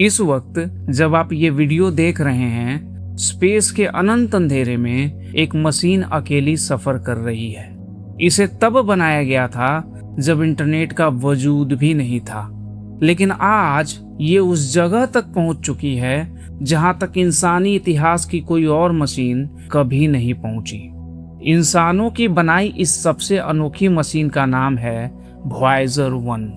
इस वक्त जब आप ये वीडियो देख रहे हैं, स्पेस के अनंत अंधेरे में एक मशीन अकेली सफर कर रही है। इसे तब बनाया गया था जब इंटरनेट का वजूद भी नहीं था, लेकिन आज ये उस जगह तक पहुंच चुकी है जहां तक इंसानी इतिहास की कोई और मशीन कभी नहीं पहुंची। इंसानों की बनाई इस सबसे अनोखी मशीन का नाम है वॉयेजर 1।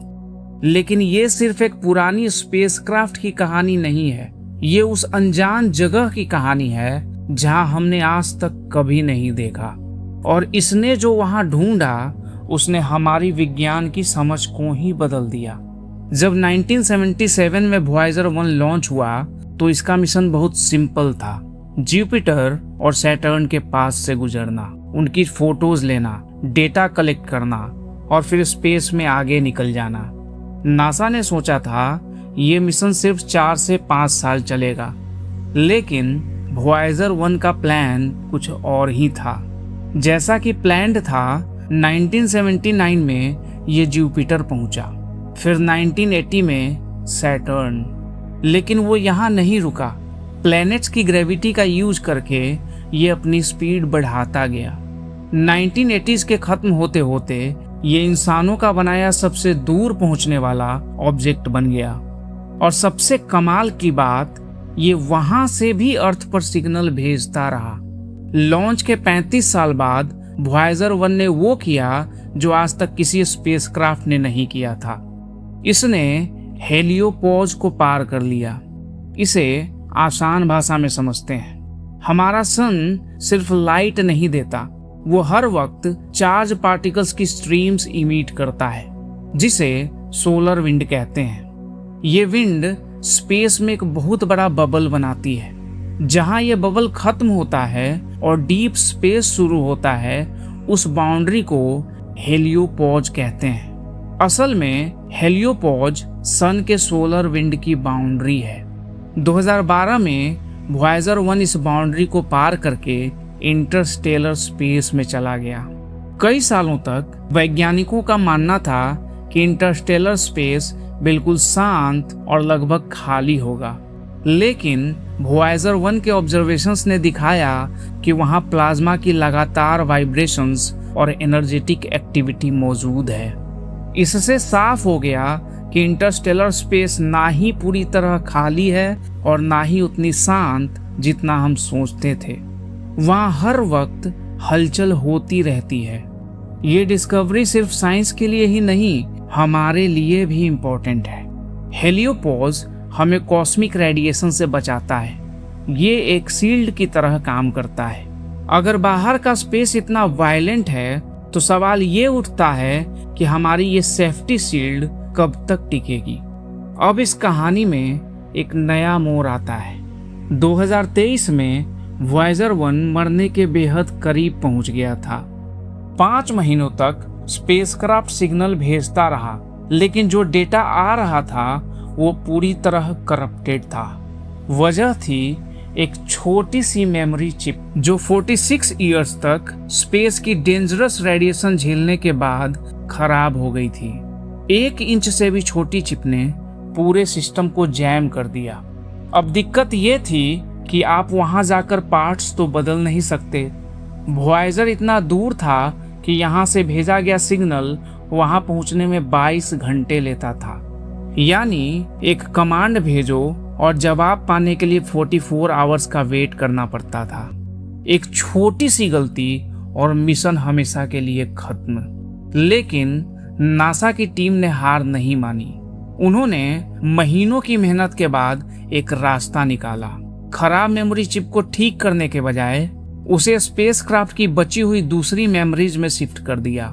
लेकिन ये सिर्फ एक पुरानी स्पेसक्राफ्ट की कहानी नहीं है, ये उस अनजान जगह की कहानी है जहां हमने आज तक कभी नहीं देखा। और इसने जो वहां ढूंढा उसने हमारी विज्ञान की समझ को ही बदल दिया। जब 1977 में वॉयेजर 1 लॉन्च हुआ तो इसका मिशन बहुत सिंपल था। जुपिटर और सैटर्न के पास से गुजरना, उनकी फोटोज लेना, डेटा कलेक्ट करना और फिर स्पेस में आगे निकल जाना। नासा ने सोचा था ये मिशन सिर्फ 4 से 5 साल चलेगा, लेकिन वॉयेजर 1 का प्लान कुछ और ही था। जैसा कि प्लान्ड था, 1979 में ये जुपिटर पहुंचा, फिर 1980 में सैटर्न। लेकिन वो यहाँ नहीं रुका। प्लैनेट्स की ग्रेविटी का यूज करके ये अपनी स्पीड बढ़ाता गया। 1980s के खत्म होते होते ये इंसानों का बनाया सबसे दूर पहुंचने वाला ऑब्जेक्ट बन गया। और सबसे कमाल की बात, ये वहां से भी अर्थ पर सिग्नल भेजता रहा। लॉन्च के 35 साल बाद वॉयेजर 1 ने वो किया जो आज तक किसी स्पेसक्राफ्ट ने नहीं किया था। इसने हेलियोपोज को पार कर लिया। इसे आसान भाषा में समझते हैं, हमारा सन सिर्फ लाइट नहीं देता, वो हर वक्त चार्ज पार्टिकल्स की स्ट्रीम्स इमिट करता है, जिसे सोलर विंड कहते हैं। ये विंड स्पेस में एक बहुत बड़ा बबल बनाती है। जहां ये बबल खत्म होता है और डीप स्पेस शुरू होता है, उस बाउंड्री को हेलियोपोज कहते हैं। असल में हेलियोपोज सन के सोलर विंड की बाउंड्री है। 2012 में वॉयेजर 1 इस बाउंड्री को पार करके इंटरस्टेलर स्पेस में चला गया। कई सालों तक वैज्ञानिकों का मानना था कि इंटरस्टेलर स्पेस बिल्कुल शांत और लगभग खाली होगा, लेकिन वॉयेजर 1 के ऑब्जर्वेशंस ने दिखाया कि वहां प्लाज्मा की लगातार वाइब्रेशंस और एनर्जेटिक एक्टिविटी मौजूद है। इससे साफ हो गया कि इंटरस्टेलर स्पेस ना ही पूरी तरह खाली है और ना ही उतनी शांत जितना हम सोचते थे। वहाँ हर वक्त हलचल होती रहती है। ये डिस्कवरी सिर्फ साइंस के लिए ही नहीं, हमारे लिए भी इम्पोर्टेंट है। हेलियोपोज हमें कॉस्मिक रेडिएशन से बचाता है। ये एक शील्ड की तरह काम करता है। अगर बाहर का स्पेस इतना वायलेंट है तो सवाल ये उठता है कि हमारी ये सेफ्टी शील्ड कब तक टिकेगी। अब इस कहानी में एक नया मोड़ आता है। 2023 में वॉयेजर 1 मरने के बेहद करीब पहुंच गया था। 5 महीनों तक स्पेसक्राफ्ट सिग्नल भेजता रहा, लेकिन जो डेटा आ रहा था वो पूरी तरह करप्टेड था। वजह थी एक छोटी सी मेमोरी चिप जो 46 इयर्स तक स्पेस की डेंजरस रेडिएशन झेलने के बाद खराब हो गई थी। 1 इंच से भी छोटी चिप ने पूरे सिस्टम को जैम कर दिया। अब दिक्कत ये थी कि आप वहां जाकर पार्ट्स तो बदल नहीं सकते। वॉयेजर इतना दूर था कि यहाँ से भेजा गया सिग्नल वहां पहुंचने में 22 घंटे लेता था। यानी एक कमांड भेजो और जवाब पाने के लिए 44 आवर्स का वेट करना पड़ता था। एक छोटी सी गलती और मिशन हमेशा के लिए खत्म। लेकिन नासा की टीम ने हार नहीं मानी। उन्होंने महीनों की मेहनत के बाद एक रास्ता निकाला। खराब मेमोरी चिप को ठीक करने के बजाय उसे स्पेसक्राफ्ट की बची हुई दूसरी मेमोरीज में शिफ्ट कर दिया।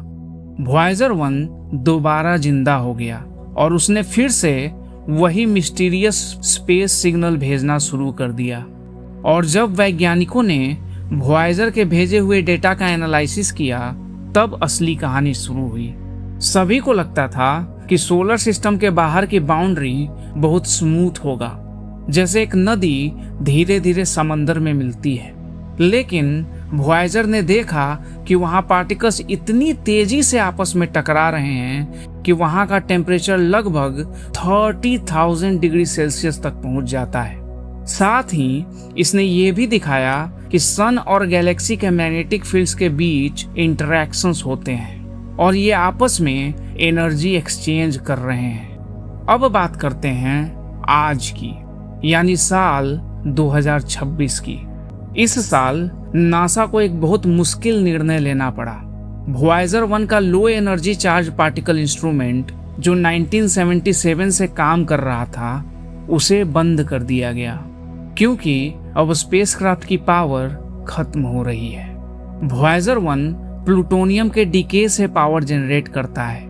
वॉयेजर 1 दोबारा जिंदा हो गया और उसने फिर से वही मिस्टीरियस स्पेस सिग्नल भेजना शुरू कर दिया। और जब वैज्ञानिकों ने वॉयेजर के भेजे हुए डेटा का एनालिसिस किया, तब असली कहानी शुरू हुई। सभी को लगता था कि सोलर सिस्टम के बाहर की बाउंड्री बहुत स्मूथ होगा, जैसे एक नदी धीरे धीरे समंदर में मिलती है। लेकिन वॉयेजर ने देखा कि वहां पार्टिकल्स इतनी तेजी से आपस में टकरा रहे हैं कि वहां का टेम्परेचर लगभग 30,000 डिग्री सेल्सियस तक पहुंच जाता है। साथ ही इसने ये भी दिखाया कि सन और गैलेक्सी के मैग्नेटिक फील्ड्स के बीच इंटरैक्शंस होते हैं और ये आपस में एनर्जी एक्सचेंज कर रहे हैं। अब बात करते हैं आज की, यानी साल 2026 की। इस साल नासा को एक बहुत मुश्किल निर्णय लेना पड़ा। वॉयेजर 1 का low energy charge particle instrument जो 1977 से काम कर रहा था उसे बंद कर दिया गया, क्योंकि अब स्पेसक्राफ्ट की पावर खत्म हो रही है। वॉयेजर 1 प्लूटोनियम के डीके से पावर जनरेट करता है।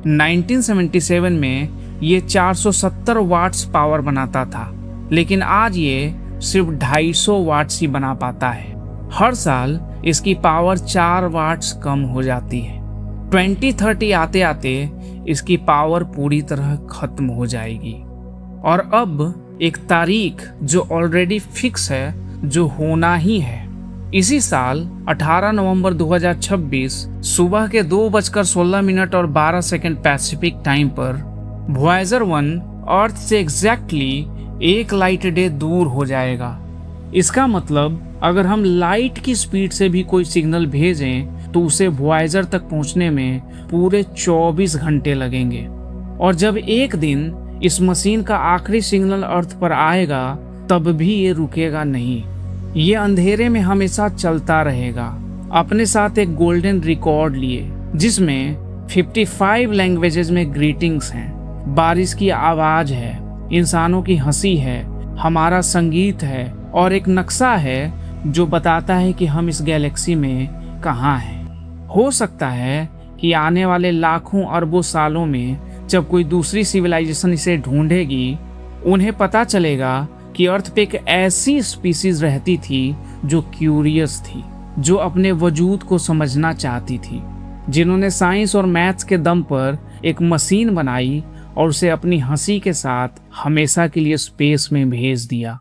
1977 में ये 470 वाट्स पावर बनाता था, लेकिन आज ये सिर्फ 250 वाट्स ही बना पाता है। हर साल इसकी पावर 4 वाट्स कम हो जाती है। 2030 आते आते इसकी पावर पूरी तरह खत्म हो जाएगी। और अब एक तारीख जो ऑलरेडी फिक्स है, जो होना ही है। इसी साल 18 नवंबर 2026 सुबह के 2:16 और 12 सेकंड पैसिफिक टाइम पर वॉयेजर 1 अर्थ से एग्जैक्टली 1 लाइट डे दूर हो जाएगा। इसका मतलब अगर हम लाइट की स्पीड से भी कोई सिग्नल भेजें तो उसे वॉयेजर तक पहुंचने में पूरे 24 घंटे लगेंगे। और जब एक दिन इस मशीन का आखिरी सिग्नल अर्थ पर आएगा तब भी ये रुकेगा नहीं। ये अंधेरे में हमेशा चलता रहेगा, अपने साथ एक गोल्डन रिकॉर्ड लिए जिसमें 55 लैंग्वेजेस में ग्रीटिंग्स हैं, बारिश की आवाज है, इंसानों की हंसी है, हमारा संगीत है और एक नक्शा है जो बताता है कि हम इस गैलेक्सी में कहाँ हैं। हो सकता है कि आने वाले लाखों अरबों सालों में जब कोई दूसरी सिविलाइजेशन इसे ढूंढेगी, उन्हें पता चलेगा कि अर्थ पे एक ऐसी स्पीसीज रहती थी जो क्यूरियस थी, जो अपने वजूद को समझना चाहती थी, जिन्होंने साइंस और मैथ्स के दम पर एक मशीन बनाई और उसे अपनी हंसी के साथ हमेशा के लिए स्पेस में भेज दिया।